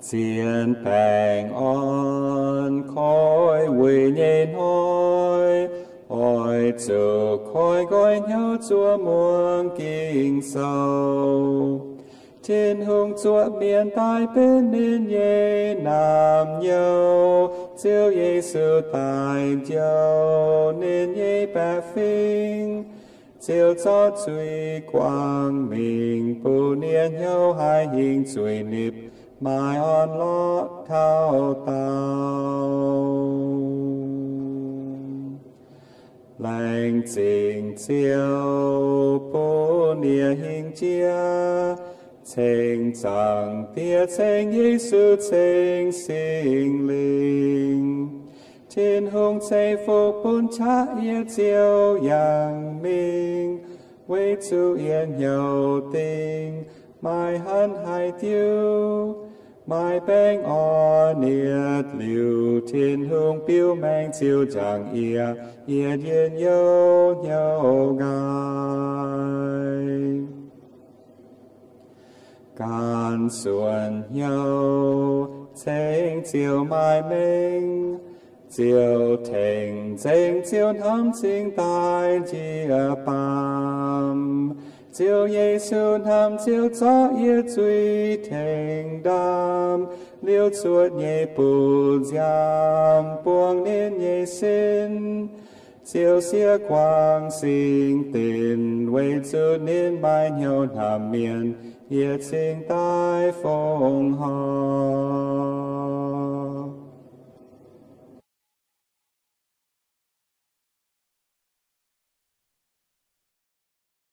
Zien Baengh on khói quỳ nhìn hoi, hỏi trực khói gói nhau chúa muôn kinh sâu. Trên hương chúa miền tai bên nên Nyei nam nhau, chiếu Giê-xu tài dâu nên Nyei bạc phinh. Chiếu cho truy quang mình bù niên nhau hai hình truy nịp, mai on lót thao tao. Lành trình chiếu bố nia hình chia, chênh chẳng tia chênh Giê-xu chênh sinh linh. Trên hông chênh phục bốn cha yết chiếu yang minh, với chú yên nhau tình, mai hắn hai tiêu. Mai Baengh on yết liu, trên hương biểu mang chiếu chẳng yết yên yêu nhau ngài. Can xuân nhau, chênh chiếu mai minh, chiếu thịnh chênh chiếu thăm chính tài chia bàm. Chiếu Giê-xu nam chiếu cho yết truy thịnh đam, liêu chuột Nyei bù giam, buông nên Nyei xin. Chiếu xia quang sinh tình, với chú nên bài nhau nam Mien, yết sinh tai phong hò.